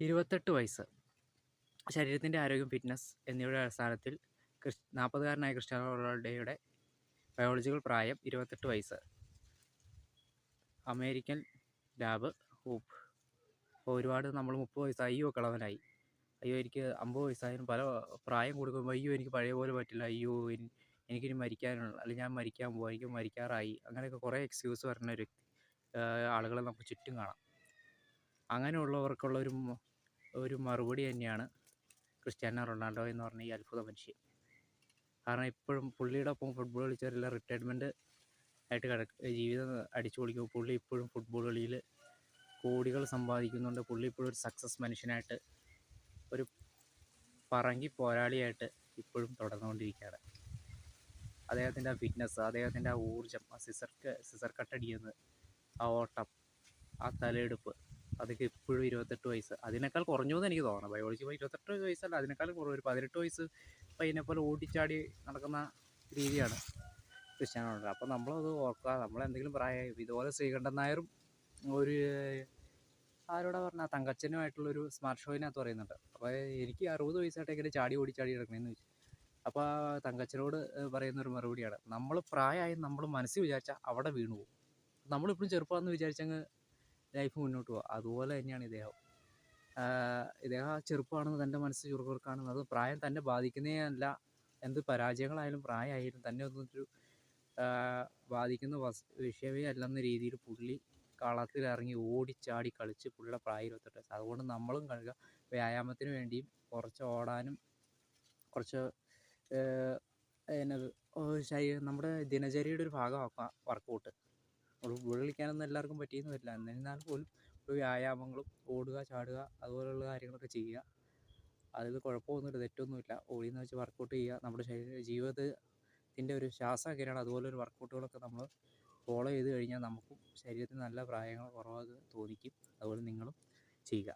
28 വയസ്സ്. ശരീരത്തിൻ്റെ ആരോഗ്യം, ഫിറ്റ്നസ് എന്നിവയുടെ അടിസ്ഥാനത്തിൽ 40-കാരനായ ക്രിസ്ത്യാനോ റൊണാൾഡോയുടെ ബയോളജിക്കൽ പ്രായം 28 വയസ്സ്. American lab hoop. അപ്പോൾ ഒരുപാട് നമ്മൾ 30 വയസ്സായി, അയ്യോ കിളവനായി, അയ്യോ എനിക്ക് 50 വയസ്സായാലും പല പ്രായം കൊടുക്കുമ്പോൾ അയ്യോ എനിക്ക് പഴയ പോലെ പറ്റില്ല, അയ്യോ എനിക്കിനി മരിക്കാനുള്ള, അല്ലെങ്കിൽ ഞാൻ മരിക്കാൻ പോകും, എനിക്ക് മരിക്കാറായി, അങ്ങനെയൊക്കെ കുറേ എക്സ്ക്യൂസ് പറയുന്ന ഒരു ആളുകളെ നമുക്ക് ചുറ്റും കാണാം. അങ്ങനെയുള്ളവർക്കുള്ള ഒരു മറുപടി തന്നെയാണ് ക്രിസ്ത്യാനോ റൊണാൾഡോ എന്ന് പറഞ്ഞ ഈ അത്ഭുത മനുഷ്യൻ. കാരണം ഇപ്പോഴും പുള്ളിയുടെ ഒപ്പം ഫുട്ബോൾ കളിച്ചവരെല്ലാം റിട്ടയർമെൻറ്റ് ആയിട്ട് ജീവിതം അടിച്ചു പൊളിക്കുമ്പോൾ പുള്ളി ഇപ്പോഴും ഫുട്ബോൾ കളിയിൽ കോടികൾ സമ്പാദിക്കുന്നുണ്ട്. പുള്ളി ഇപ്പോഴും ഒരു സക്സസ് മനുഷ്യനായിട്ട്, ഒരു പറങ്കി പോരാളിയായിട്ട് ഇപ്പോഴും തുടർന്നുകൊണ്ടിരിക്കുകയാണ്. അദ്ദേഹത്തിൻ്റെ ആ ഫിറ്റ്നസ്, അദ്ദേഹത്തിൻ്റെ ആ ഊർജ്ജം, ആ സിസർ കട്ടടിക്കുന്നത്, ആ ഓട്ടം, ആ തലയെടുപ്പ്, അതൊക്കെ ഇപ്പോഴും 28 വയസ്സ്, അതിനേക്കാൾ കുറഞ്ഞു എന്ന് എനിക്ക് തോന്നണം. ബയോളജി 28 വയസ്സല്ല, അതിനേക്കാളും കുറവ്, ഒരു 18 വയസ്സ് പയ്യനെപ്പോലെ ഓടിച്ചാടി നടക്കുന്ന രീതിയാണ് ക്രിസ്ത്യാനോ റൊണാൾഡോ. അപ്പോൾ നമ്മളത് ഓർക്കുക, നമ്മളെന്തെങ്കിലും പ്രായമായി ഇതുപോലെ ശ്രീകണ്ഠൻ നായരും ഒരു ആരോടാ പറഞ്ഞാൽ തങ്കച്ചനുമായിട്ടുള്ളൊരു സ്മാർട്ട് ഷോയിനകത്ത് പറയുന്നുണ്ട്. അപ്പോൾ എനിക്ക് 60 വയസ്സായിട്ട് എങ്ങനെ ചാടി ഓടിച്ചാടി കിടക്കണമെന്ന് ചോദിച്ചു. അപ്പോൾ തങ്കച്ചനോട് പറയുന്നൊരു മറുപടിയാണ്, നമ്മൾ പ്രായമായി നമ്മൾ മനസ്സിൽ വിചാരിച്ചാൽ അവിടെ വീണു പോകും, നമ്മളിപ്പോഴും ചെറുപ്പമാണെന്ന് വിചാരിച്ചങ്ങ് ലൈഫ് മുന്നോട്ട് പോകുക. അതുപോലെ തന്നെയാണ് ഇദ്ദേഹം. ഇദ്ദേഹം ആ ചെറുപ്പമാണെന്ന് തൻ്റെ മനസ്സ് ചുറുകുറുക്കാണെന്ന്, അത് പ്രായം തന്നെ ബാധിക്കുന്നേ അല്ല, എന്ത് പരാജയങ്ങളായാലും പ്രായമായാലും തന്നെ ഒന്നൊരു ബാധിക്കുന്ന വിഷയമേ അല്ലെന്ന രീതിയിൽ പുള്ളി കളത്തിലിറങ്ങി ഓടിച്ചാടി കളിച്ച് പുള്ളിയുടെ പ്രായം 28 വയസ്സ്. അതുകൊണ്ട് നമ്മളും കളിക്കുക, വ്യായാമത്തിന് വേണ്ടിയും കുറച്ച് ഓടാനും കുറച്ച് എന്നത് നമ്മുടെ ദിനചര്യയുടെ ഒരു ഭാഗമാക്കുക വർക്കൗട്ട്. ഫുട്ബോൾ കളിക്കാനൊന്നും എല്ലാവർക്കും പറ്റിയെന്ന് വരില്ല, എന്നിരുന്നാൽ പോലും ഒരു വ്യായാമങ്ങളും ഓടുക, ചാടുക, അതുപോലെയുള്ള കാര്യങ്ങളൊക്കെ ചെയ്യുക. അതിൽ കുഴപ്പമൊന്നുമില്ല, തെറ്റൊന്നുമില്ല. ഓടിയെന്ന് വെച്ച് വർക്കൗട്ട് ചെയ്യുക, നമ്മുടെ ജീവിതത്തിൻ്റെ ഒരു ശ്വാസം എങ്ങനെയാണ് അതുപോലൊരു വർക്കൗട്ടുകളൊക്കെ നമ്മൾ ഫോളോ ചെയ്ത് കഴിഞ്ഞാൽ നമുക്കും ശരീരത്തിന് നല്ല പ്രായങ്ങൾ കുറവാകുക തോന്നിക്കും. അതുപോലെ നിങ്ങളും ചെയ്യുക.